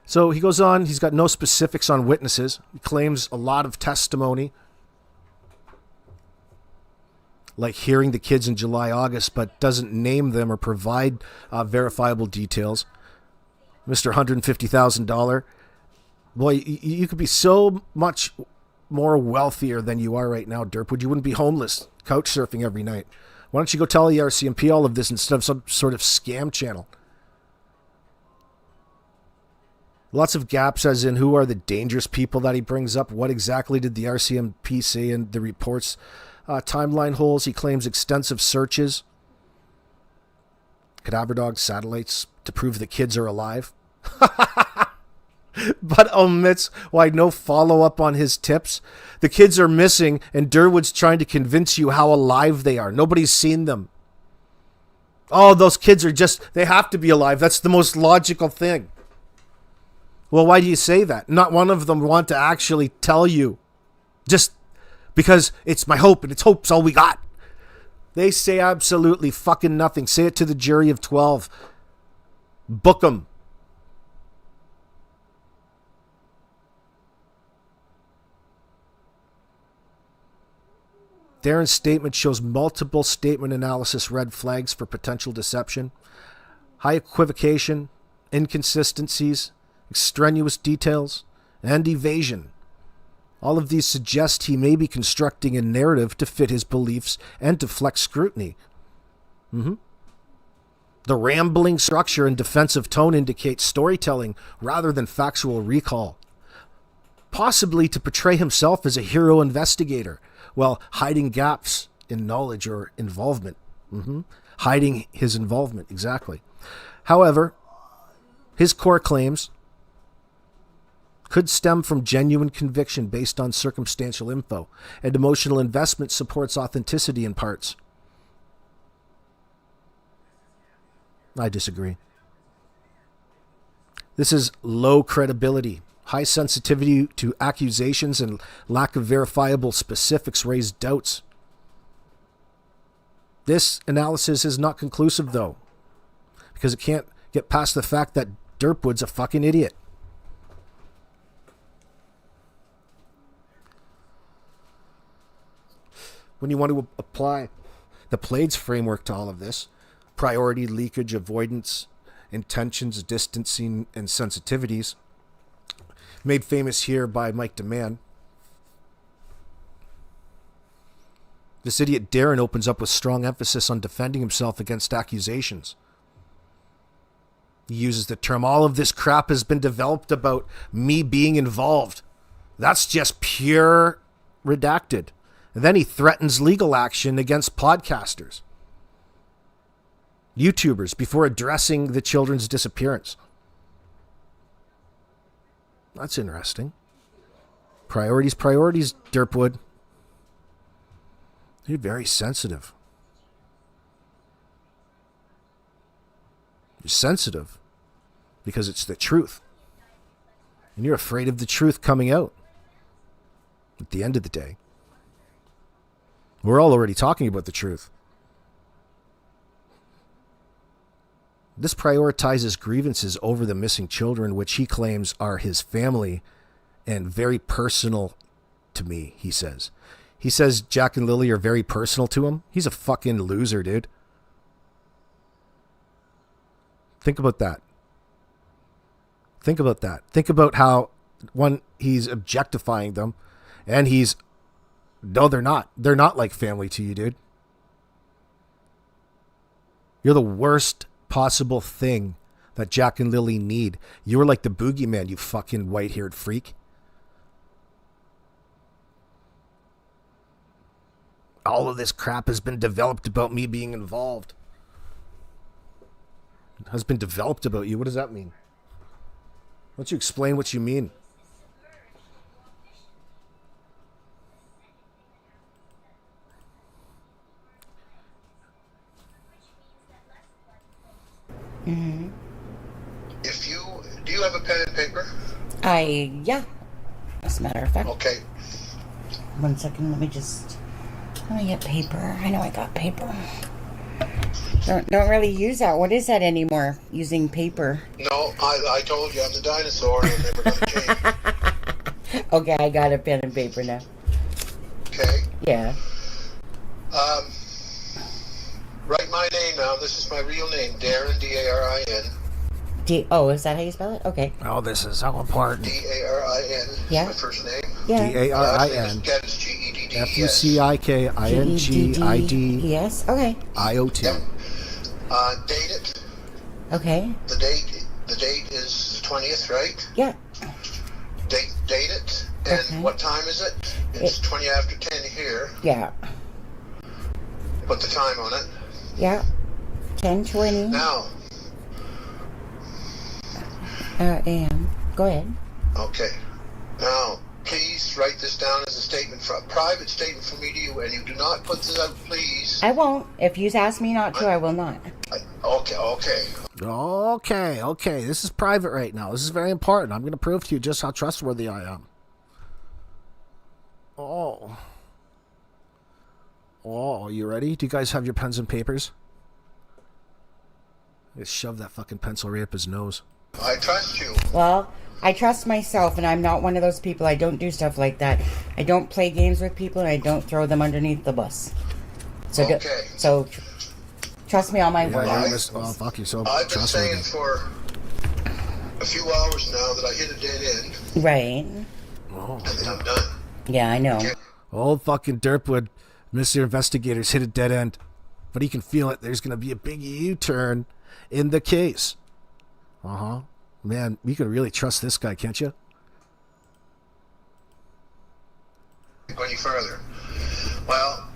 So he goes on, he's got no specifics on witnesses. He claims a lot of testimony, like hearing the kids in July, August, but doesn't name them or provide verifiable details. Mr. $150,000. Boy, you could be so much more wealthier than you are right now, Derwood. You wouldn't be homeless, couch surfing every night. Why don't you go tell the RCMP all of this instead of some sort of scam channel? Lots of gaps, as in who are the dangerous people that he brings up. What exactly did the RCMP say in the report's timeline holes? He claims extensive searches, cadaver dogs, satellites to prove the kids are alive. But omits why no follow-up on his tips. The kids are missing, and Derwood's trying to convince you how alive they are. Nobody's seen them. Oh, those kids are they have to be alive. That's the most logical thing. Well, why do you say that? Not one of them want to actually tell you. Just because it's my hope, and it's hope's all we got. They say absolutely fucking nothing. Say it to the jury of 12. Book them. Darren's statement shows multiple statement analysis red flags for potential deception, high equivocation, inconsistencies, extraneous details, and evasion. All of these suggest he may be constructing a narrative to fit his beliefs and deflect scrutiny. The rambling structure and defensive tone indicates storytelling rather than factual recall. Possibly to portray himself as a hero investigator, while hiding gaps in knowledge or involvement. Hiding his involvement, exactly. However, his core claims could stem from genuine conviction based on circumstantial info, and emotional investment supports authenticity in parts. I disagree. This is low credibility. High sensitivity to accusations and lack of verifiable specifics raise doubts. This analysis is not conclusive, though, because it can't get past the fact that Derwood's a fucking idiot. When you want to apply the Plaids framework to all of this, priority, leakage, avoidance, intentions, distancing, and sensitivities, made famous here by Mike DeMann. This idiot Darren opens up with strong emphasis on defending himself against accusations. He uses the term, all of this crap has been developed about me being involved. That's just pure redacted. And then he threatens legal action against podcasters, YouTubers, before addressing the children's disappearance. That's interesting. Priorities, Derwood. You're very sensitive. You're sensitive because it's the truth. And you're afraid of the truth coming out at the end of the day. We're all already talking about the truth. This prioritizes grievances over the missing children, which he claims are his family and very personal to me, he says. He says Jack and Lily are very personal to him. He's a fucking loser, dude. Think about that. Think about that. Think about how, one, he's objectifying them, and no, they're not. They're not like family to you, dude. You're the worst possible thing that Jack and Lily need. You're like the boogeyman, you fucking white-haired freak. All of this crap has been developed about me being involved. It has been developed about you. What does that mean? Why don't you explain what you mean? Mm-hmm. Do you have a pen and paper? Yeah. As a matter of fact. Okay. 1 second, let me get paper. I know I got paper. Don't really use that. What is that anymore? Using paper. No, I told you I'm the dinosaur and I'm never going to change. Okay, I got a pen and paper now. Okay. Yeah. Write my name now. This is my real name, Darren, D-A-R-I-N. Oh, is that how you spell it? Okay. Oh, this is so important. D-A-R-I-N. Yeah. My first name. Yeah. D-A-R-I-N. G-E-D-D-E-S. F-U-C-I-K-I-N-G-I-D-I-O-T. Yes. Okay. Yep. Date it. Okay. The date is the 20th, right? Yeah. Date it. And Okay. what time is it? It's 20 after 10 here. Yeah. Put the time on it. Yeah. 10:20 Now. a.m. Go ahead. Okay. Now, please write this down as a private statement from me to you, and you do not put this out, please. I won't. If you ask me not to, I will not. Okay. This is private right now. This is very important. I'm going to prove to you just how trustworthy I am. Oh, you ready? Do you guys have your pens and papers? Just shove that fucking pencil right up his nose. I trust you. Well, I trust myself, and I'm not one of those people. I don't do stuff like that. I don't play games with people, and I don't throw them underneath the bus. So, Okay. Trust me on my word. Fuck you. So I've been trustworthy. saying for a few hours now that I hit a dead end, Right. Oh, and then I'm done. Yeah, I know. Okay. old fucking Derwood, Mr. Investigator's hit a dead end, but he can feel it. There's going to be a big U-turn in the case. Man, you can really trust this guy, can't you? Go any further. Well,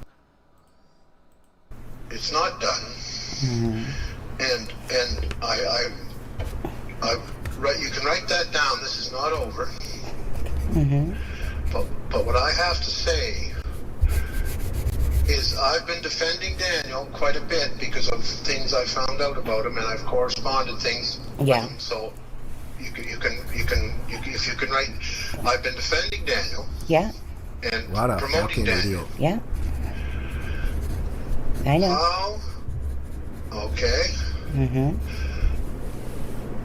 it's not done. Mm-hmm. And you can write that down. This is not over. Mm-hmm. But what I have to say is I've been defending Daniel quite a bit because of things I found out about him, and I've corresponded things with him. So you can if you can write, I've been defending Daniel. Yeah. And What a promoting fucking Daniel. idiot. Yeah. I know. Oh, okay. Mm-hmm.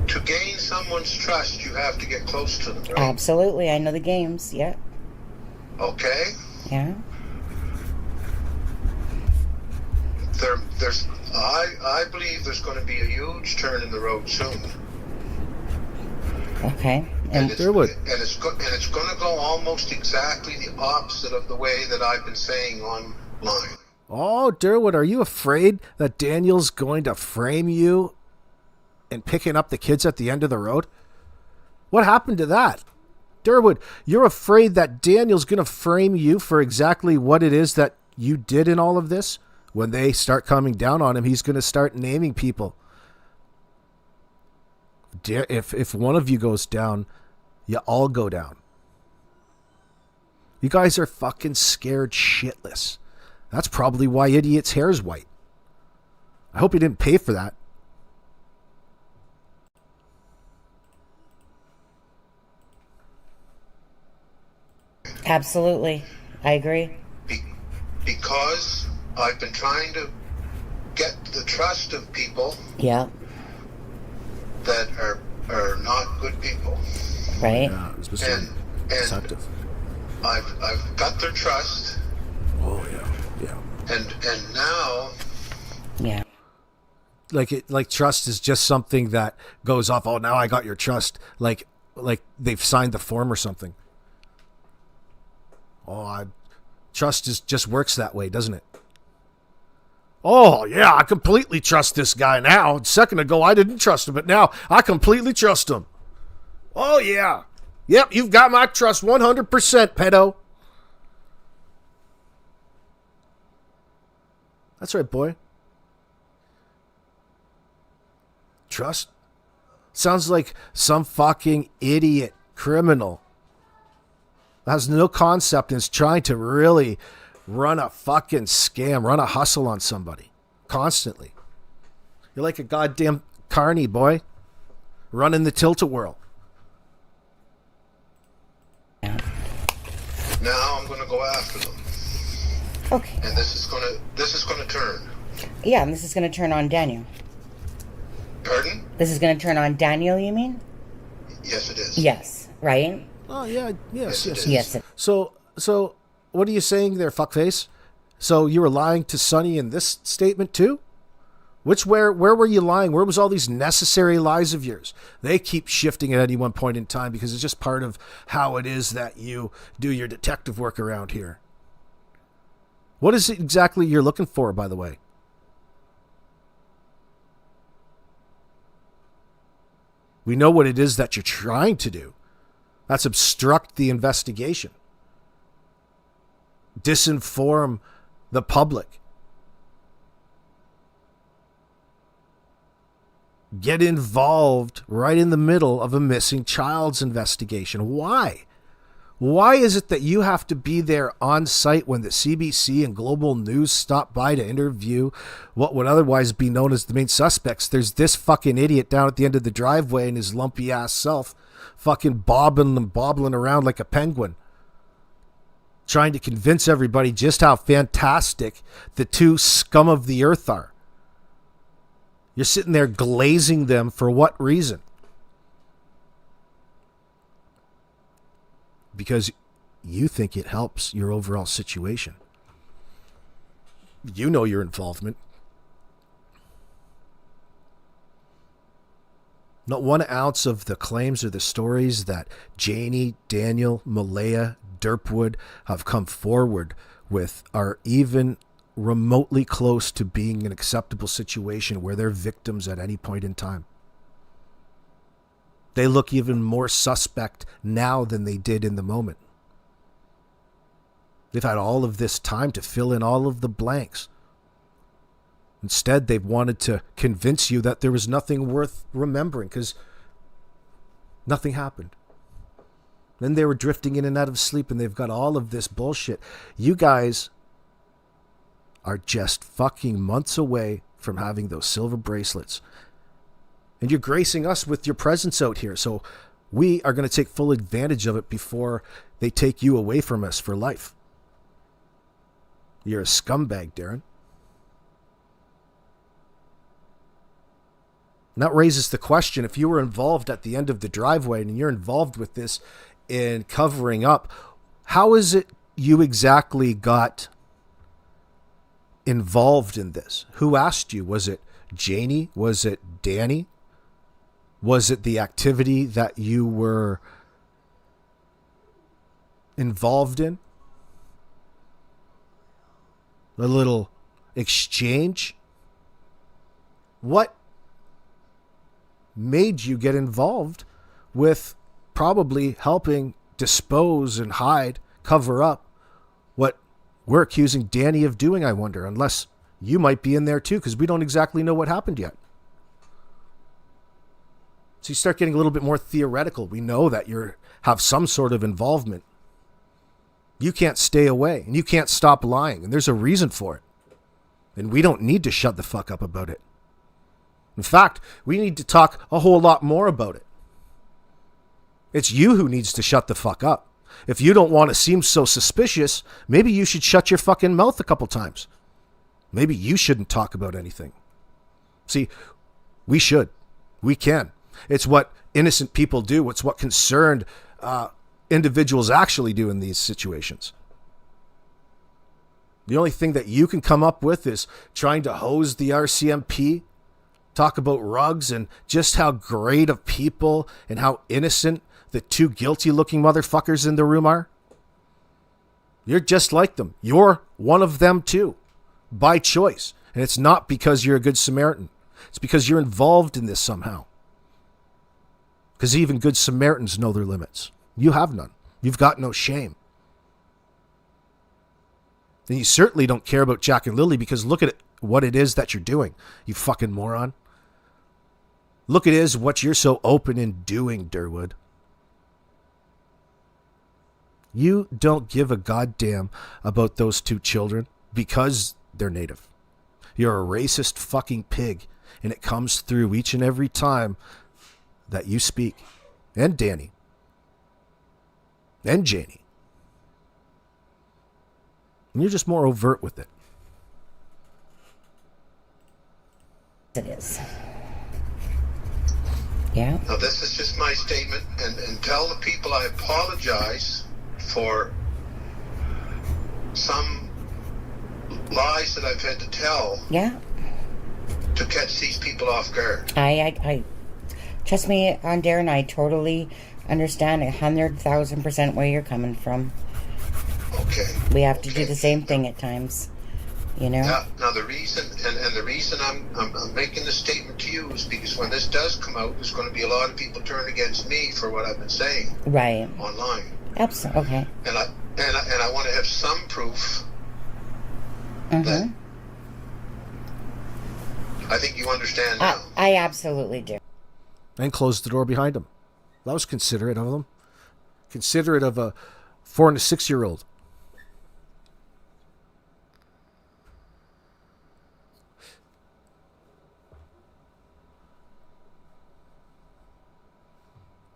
To gain someone's trust, you have to get close to them, right? Absolutely. I know the games. Yeah. Okay. Yeah. I believe there's going to be a huge turn in the road soon. Okay. And There would. it's going to go almost exactly the opposite of the way that I've been saying online. Oh, Derwood, are you afraid that Daniel's going to frame you and picking up the kids at the end of the road? What happened to that? Derwood, you're afraid that Daniel's going to frame you for exactly what it is that you did in all of this? When they start coming down on him, he's going to start naming people. If one of you goes down, you all go down. You guys are fucking scared shitless. That's probably why Idiot's hair's white. I hope he didn't pay for that. Absolutely. I agree. Because I've been trying to get the trust of people Yeah. that are not good people. Right. Yeah, it was And deceptive. I've got their trust. Oh yeah. And now Yeah. Like trust is just something that goes off. Oh, now I got your trust. Like they've signed the form or something. Trust just works that way, doesn't it? Oh, yeah, I completely trust this guy now. A second ago, I didn't trust him, but now I completely trust him. Oh, yeah. Yep, you've got my trust 100%, pedo. That's right, boy. Trust? Sounds like some fucking idiot criminal has no concept and is trying to really run a fucking scam, run a hustle on somebody constantly. You're like a goddamn carny, boy, running the tilt-a-whirl. I'm going to go after them. Okay. And this is going to turn. Yeah, and this is going to turn on Daniel. Pardon? This is going to turn on Daniel, you mean? Yes, it is. Yes, right? Oh, yeah, yes. Yes. So, what are you saying there, fuckface? So you were lying to Sonny in this statement too? Where were you lying? Where was all these necessary lies of yours? They keep shifting at any one point in time because it's just part of how it is that you do your detective work around here. What is it exactly you're looking for, by the way? We know what it is that you're trying to do. That's obstruct the investigation. Disinform the public. Get involved right in the middle of a missing child's investigation. Why? Why is it that you have to be there on site when the CBC and Global News stop by to interview what would otherwise be known as the main suspects? There's this fucking idiot down at the end of the driveway and his lumpy ass self fucking bobbing and bobbling around like a penguin, trying to convince everybody just how fantastic the two scum of the earth are. You're sitting there glazing them for what reason? Because you think it helps your overall situation. You know your involvement. Not 1 ounce of the claims or the stories that Janie, Daniel, Malaya, Derwood have come forward with are even remotely close to being an acceptable situation where they're victims at any point in time. They look even more suspect now than they did in the moment. They've had all of this time to fill in all of the blanks. Instead, they've wanted to convince you that there was nothing worth remembering because nothing happened. Then they were drifting in and out of sleep and they've got all of this bullshit. You guys are just fucking months away from having those silver bracelets. And you're gracing us with your presence out here. So we are going to take full advantage of it before they take you away from us for life. You're a scumbag, Darren. And that raises the question, if you were involved at the end of the driveway and you're involved with this in covering up, how is it you exactly got involved in this? Who asked you? Was it Janie? Was it Danny? Was it the activity that you were involved in? A little exchange? What made you get involved with probably helping dispose and hide, cover up what we're accusing Danny of doing, I wonder, unless you might be in there too, because we don't exactly know what happened yet. So you start getting a little bit more theoretical. We know that you have some sort of involvement. You can't stay away and you can't stop lying, and there's a reason for it. And we don't need to shut the fuck up about it. In fact, we need to talk a whole lot more about it. It's you who needs to shut the fuck up. If you don't want to seem so suspicious, maybe you should shut your fucking mouth a couple times. Maybe you shouldn't talk about anything. See, we should. We can. It's what innocent people do. It's what concerned individuals actually do in these situations. The only thing that you can come up with is trying to hose the RCMP, talk about rugs and just how great of people and how innocent the two guilty-looking motherfuckers in the room are. You're just like them. You're one of them too, by choice. And it's not because you're a good Samaritan. It's because you're involved in this somehow. Because even good Samaritans know their limits. You have none. You've got no shame. And you certainly don't care about Jack and Lily because look at what it is that you're doing, you fucking moron. Look at it is what you're so open in doing, Derwood. You don't give a goddamn about those two children because they're native. You're a racist fucking pig, and it comes through each and every time that you speak. And Danny. And Janie. And you're just more overt with it. it is. Yeah. Now, this is just my statement, and tell the people I apologize for some lies that I've had to tell. Yeah. To catch these people off guard. I trust me on Darren, I totally understand 100,000% where you're coming from. Okay. We have to do the same thing at times. You know? Yeah. Now the reason, and the reason I'm making this statement to you is because when this does come out, there's going to be a lot of people turn against me for what I've been saying. Right. Online. Absolutely. Okay. And I want to have some proof that I think you understand now. I absolutely do. And closed the door behind him. That was considerate of them. Considerate of a 4 and a 6-year-old.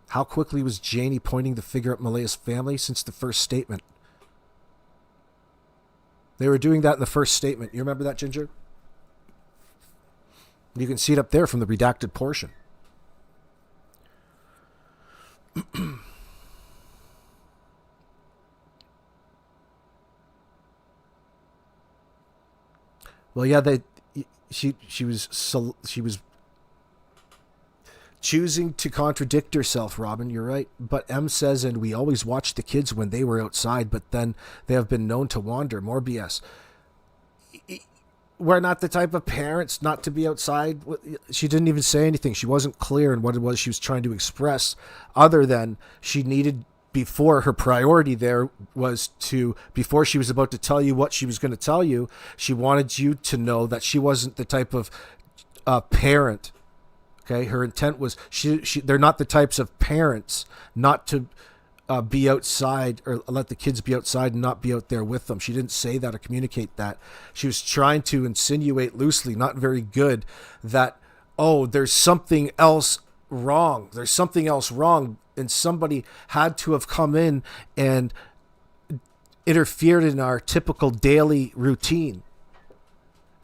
How quickly was Janie pointing the finger at Malaya's family since the first statement? They were doing that in the first statement. You remember that, Ginger? You can see it up there from the redacted portion. Well, yeah, she was choosing to contradict herself, Robin. You're right. But M says, and we always watched the kids when they were outside, but then they have been known to wander. More BS. We're not the type of parents not to be outside. She didn't even say anything. She wasn't clear in what it was she was trying to express, other than she needed, before her priority there was to, before she was about to tell you what she was going to tell you, she wanted you to know that she wasn't the type of parent. Okay, her intent was they're not the types of parents not to be outside or let the kids be outside and not be out there with them. She didn't say that or communicate that. She was trying to insinuate loosely, not very good, that, oh, there's something else wrong. There's something else wrong, and somebody had to have come in and interfered in our typical daily routine,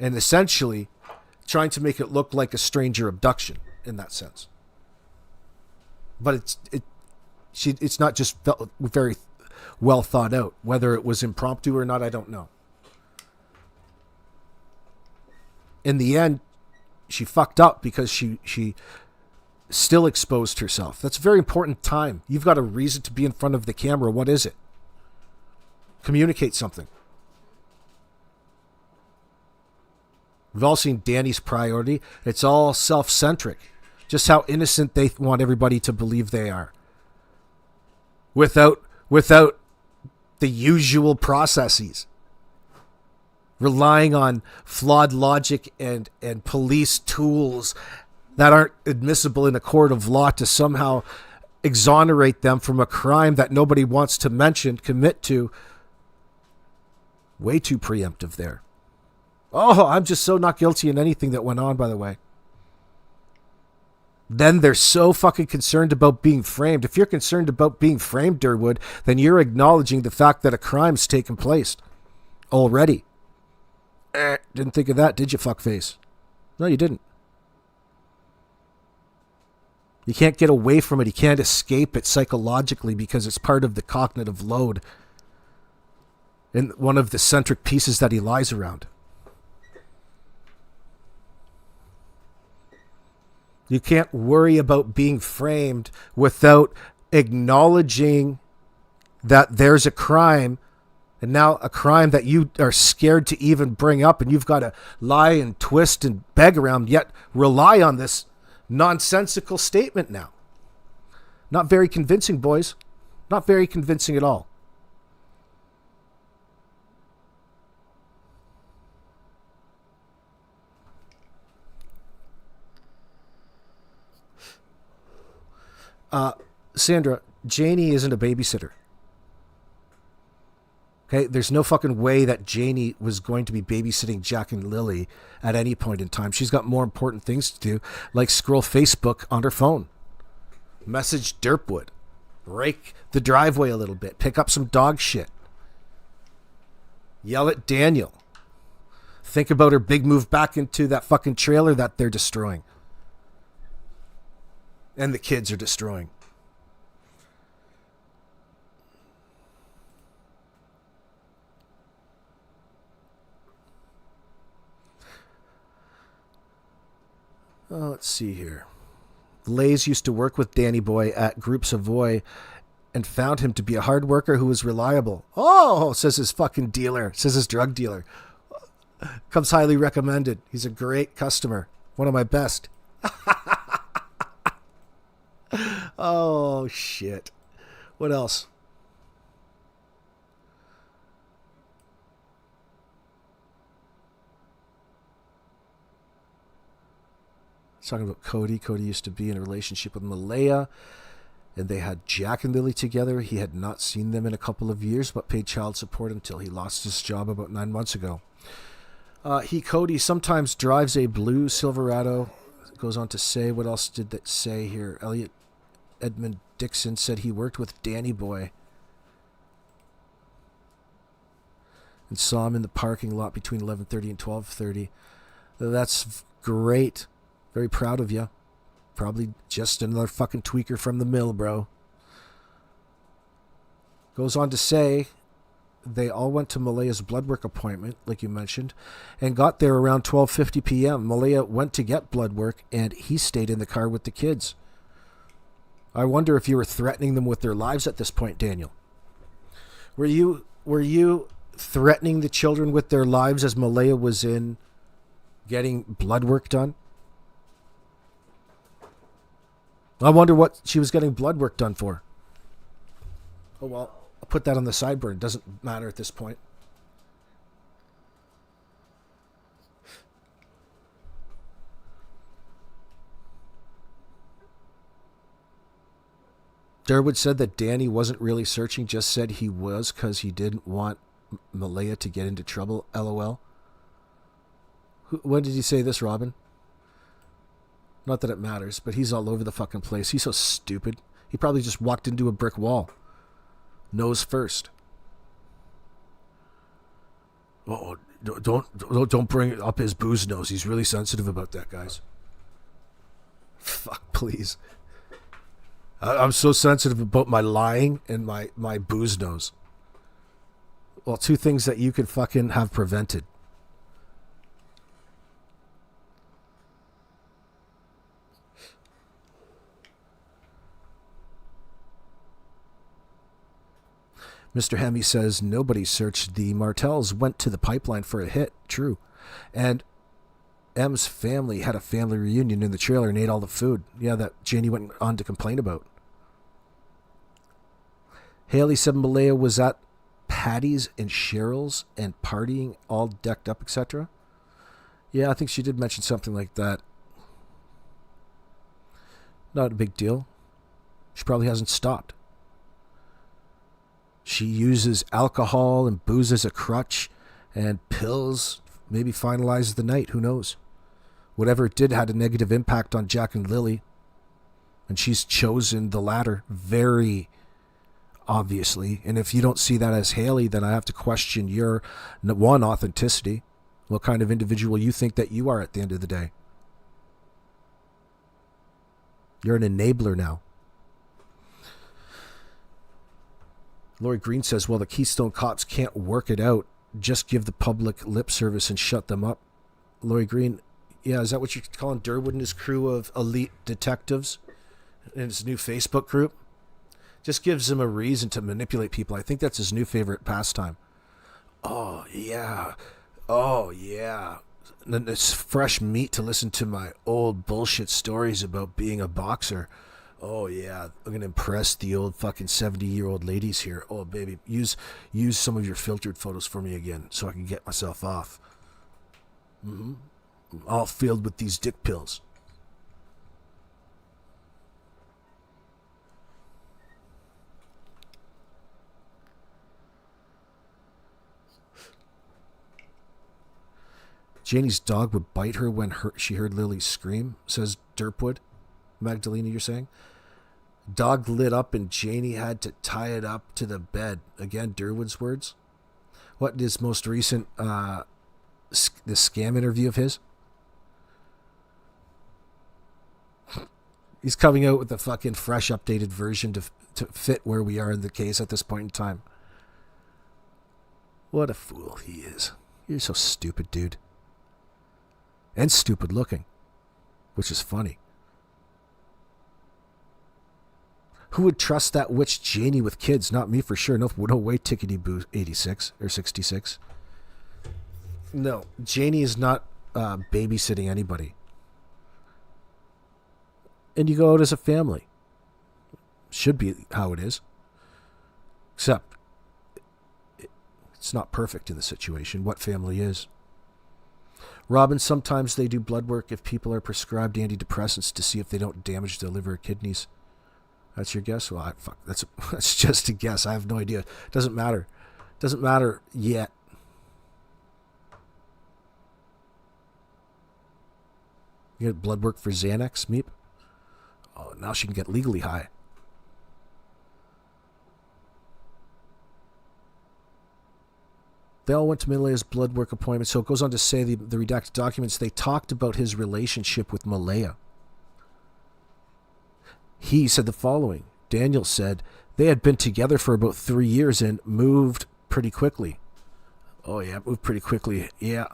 and essentially trying to make it look like a stranger abduction in that sense. But it's not just very well thought out. Whether it was impromptu or not, I don't know. In the end, she fucked up because she still exposed herself. That's a very important time. You've got a reason to be in front of the camera. What is it? Communicate something. We've all seen Danny's priority. It's all self-centric. Just how innocent they want everybody to believe they are. Without the usual processes. Relying on flawed logic and police tools that aren't admissible in a court of law to somehow exonerate them from a crime that nobody wants to commit to. Way too preemptive there. Oh, I'm just so not guilty in anything that went on, by the way. Then they're so fucking concerned about being framed. If you're concerned about being framed, Derwood, then you're acknowledging the fact that a crime's taken place already. Didn't think of that, did you, fuckface? No, you didn't. You can't get away from it. You can't escape it psychologically because it's part of the cognitive load and one of the centric pieces that he lies around. You can't worry about being framed without acknowledging that there's a crime, and now a crime that you are scared to even bring up, and you've got to lie and twist and beg around, yet rely on this nonsensical statement now. Not very convincing, boys. Not very convincing at all. Sandra, Janie isn't a babysitter. Okay, there's no fucking way that Janie was going to be babysitting Jack and Lily at any point in time. She's got more important things to do, like scroll Facebook on her phone, message Derwood, rake the driveway a little bit, pick up some dog shit, yell at Daniel, Think about her big move back into that fucking trailer that they're destroying. And the kids are destroying. Let's see here. Lays used to work with Danny Boy at Group Savoy and found him to be a hard worker who was reliable. Oh, says his fucking dealer, says his drug dealer. Comes highly recommended. He's a great customer. One of my best. Oh, shit. What else? Talking about Cody. Cody used to be in a relationship with Malaya, and they had Jack and Lily together. He had not seen them in a couple of years, but paid child support until he lost his job about 9 months ago. Cody, sometimes drives a blue Silverado. Goes on to say, what else did that say here? Elliot Edmund Dixon said he worked with Danny Boy and saw him in the parking lot between 11:30 and 12:30. That's great. Very proud of you. Probably just another fucking tweaker from the mill, bro. Goes on to say they all went to Malaya's blood work appointment, like you mentioned, and got there around 12:50 p.m. Malaya went to get blood work, and he stayed in the car with the kids. I wonder if you were threatening them with their lives at this point, Daniel. Were you threatening the children with their lives as Malaya was in getting blood work done? I wonder what she was getting blood work done for. Oh, well, I'll put that on the sideburn. It doesn't matter at this point. Derwood said that Danny wasn't really searching, just said he was because he didn't want Malaya to get into trouble, LOL. When did he say this, Robin? Not that it matters, but he's all over the fucking place. He's so stupid. He probably just walked into a brick wall. Nose first. Oh, don't bring up his booze nose. He's really sensitive about that, guys. Fuck, please. I'm so sensitive about my lying and my booze nose. Well, two things that you could fucking have prevented. Mr. Hemme says nobody searched. The Martells went to the pipeline for a hit. True. And M's family had a family reunion in the trailer and ate all the food. Yeah, that Janie went on to complain about. Haley said Malaya was at Patty's and Cheryl's and partying, all decked up, etc. Yeah, I think she did mention something like that. Not a big deal. She probably hasn't stopped. She uses alcohol and booze as a crutch, and pills maybe finalizes the night. Who knows? Whatever it did had a negative impact on Jack and Lily, and she's chosen the latter very obviously. And if you don't see that as Haley, then I have to question your, one, authenticity, what kind of individual you think that you are at the end of the day. You're an enabler now. Lori Green says, well, the Keystone Cops can't work it out. Just give the public lip service and shut them up. Lori Green, yeah, is that what you're calling Derwood and his crew of elite detectives in his new Facebook group? Just gives him a reason to manipulate people. I think that's his new favorite pastime. Oh, yeah. Oh, yeah. And then it's fresh meat to listen to my old bullshit stories about being a boxer. Oh, yeah, I'm going to impress the old fucking 70-year-old ladies here. Oh, baby, use some of your filtered photos for me again so I can get myself off. I'm all filled with these dick pills. Janie's dog would bite her when she heard Lily scream, says Derwood. Magdalena, you're saying? Dog lit up and Janie had to tie it up to the bed. Again, Derwood's words. What is most recent this scam interview of his. He's coming out with a fucking fresh, updated version to fit where we are in the case at this point in time. What a fool he is. You're so stupid, dude. And stupid looking, which is funny. Who would trust that witch Janie with kids? Not me for sure. No way, Tickety Boo 86 or 66. No, Janie is not babysitting anybody. And you go out as a family. Should be how it is. Except, it's not perfect in the situation. What family is? Robin, sometimes they do blood work if people are prescribed antidepressants to see if they don't damage their liver or kidneys. That's your guess? Well, that's just a guess. I have no idea. Doesn't matter. Doesn't matter yet. You get blood work for Xanax, Meep? Oh, now she can get legally high. They all went to Malaya's blood work appointment. So it goes on to say the redacted documents, they talked about his relationship with Malaya. He said the following. Daniel said they had been together for about 3 years and moved pretty quickly. Oh, yeah, moved pretty quickly. Yeah.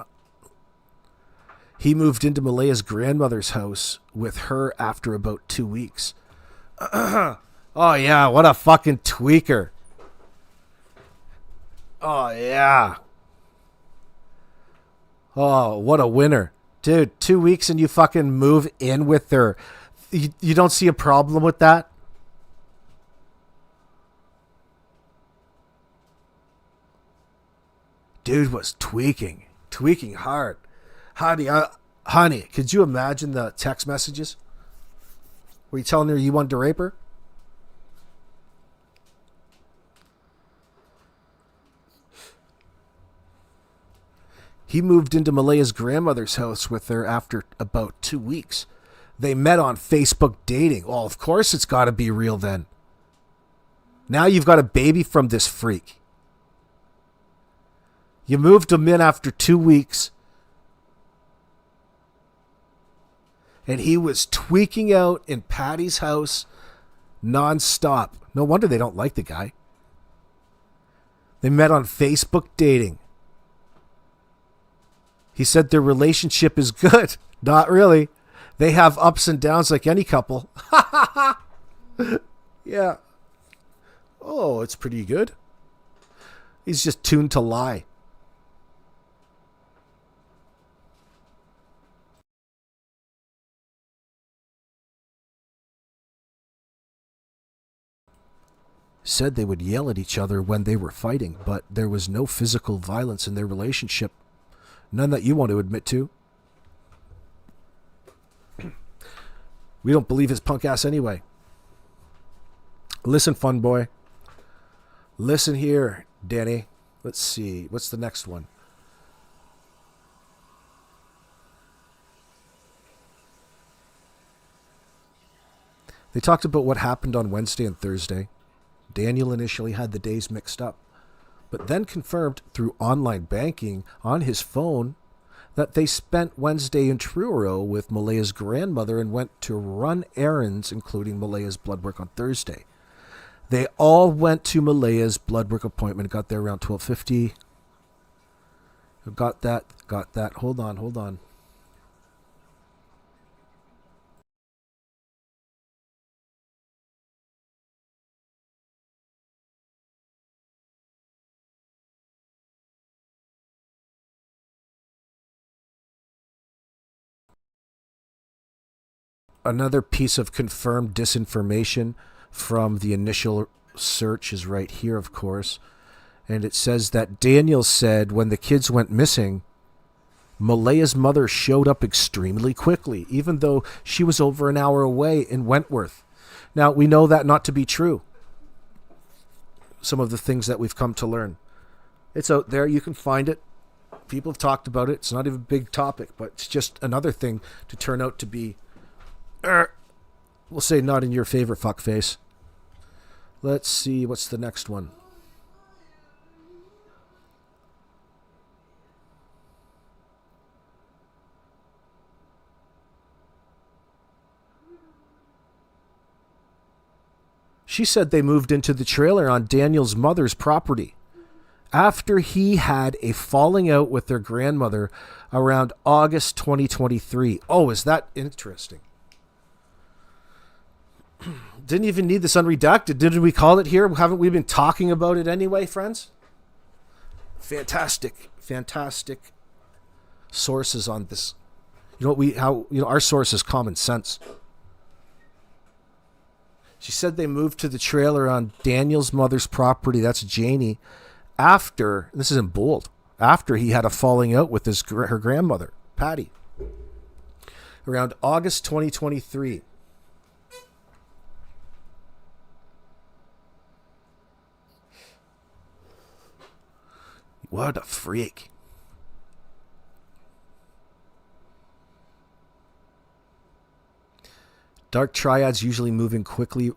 He moved into Malaya's grandmother's house with her after about 2 weeks. Oh, yeah, what a fucking tweaker. Oh, yeah. Oh, what a winner. Dude, 2 weeks and you fucking move in with her. You don't see a problem with that? Dude was tweaking hard. Honey, could you imagine the text messages? Were you telling her you wanted to rape her? He moved into Malaya's grandmother's house with her after about 2 weeks. They met on Facebook dating. Well, of course it's got to be real then. Now you've got a baby from this freak. You moved him in after 2 weeks. And he was tweaking out in Patty's house nonstop. No wonder they don't like the guy. They met on Facebook dating. He said their relationship is good. Not really. They have ups and downs like any couple. Yeah. Oh, it's pretty good. He's just tuned to lie. Said they would yell at each other when they were fighting, but there was no physical violence in their relationship. None that you want to admit to. We don't believe his punk ass anyway. Listen, fun boy. Listen here, Danny. Let's see. What's the next one? They talked about what happened on Wednesday and Thursday. Daniel initially had the days mixed up, but then confirmed through online banking on his phone that they spent Wednesday in Truro with Malaya's grandmother and went to run errands, including Malaya's blood work on Thursday. They all went to Malaya's blood work appointment, got there around 12:50. Got that. Hold on. Another piece of confirmed disinformation from the initial search is right here, of course. And it says that Daniel said when the kids went missing, Malaya's mother showed up extremely quickly, even though she was over an hour away in Wentworth. Now, we know that not to be true. Some of the things that we've come to learn. It's out there. You can find it. People have talked about it. It's not even a big topic, but it's just another thing to turn out to be we'll say not in your favor, fuckface. Let's see, what's the next one? She said they moved into the trailer on Daniel's mother's property after he had a falling out with their grandmother around August 2023. Oh, is that interesting? Didn't even need this unredacted. Didn't we call it here? Haven't we been talking about it anyway, friends? Fantastic sources on this. You know our source is common sense. She said they moved to the trailer on Daniel's mother's property, that's Janie, after, this is in bold, after he had a falling out with her grandmother, Patty, around August 2023. What a freak. Dark triads usually moving quickly,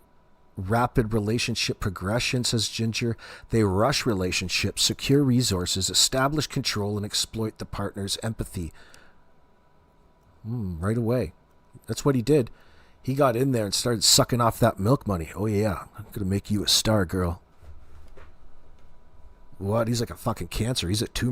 rapid relationship progression, says Ginger. They rush relationships, secure resources, establish control, and exploit the partner's empathy. Right away. That's what he did. He got in there and started sucking off that milk money. Oh yeah, I'm going to make you a star, girl. What? He's like a fucking cancer. He's a tumor.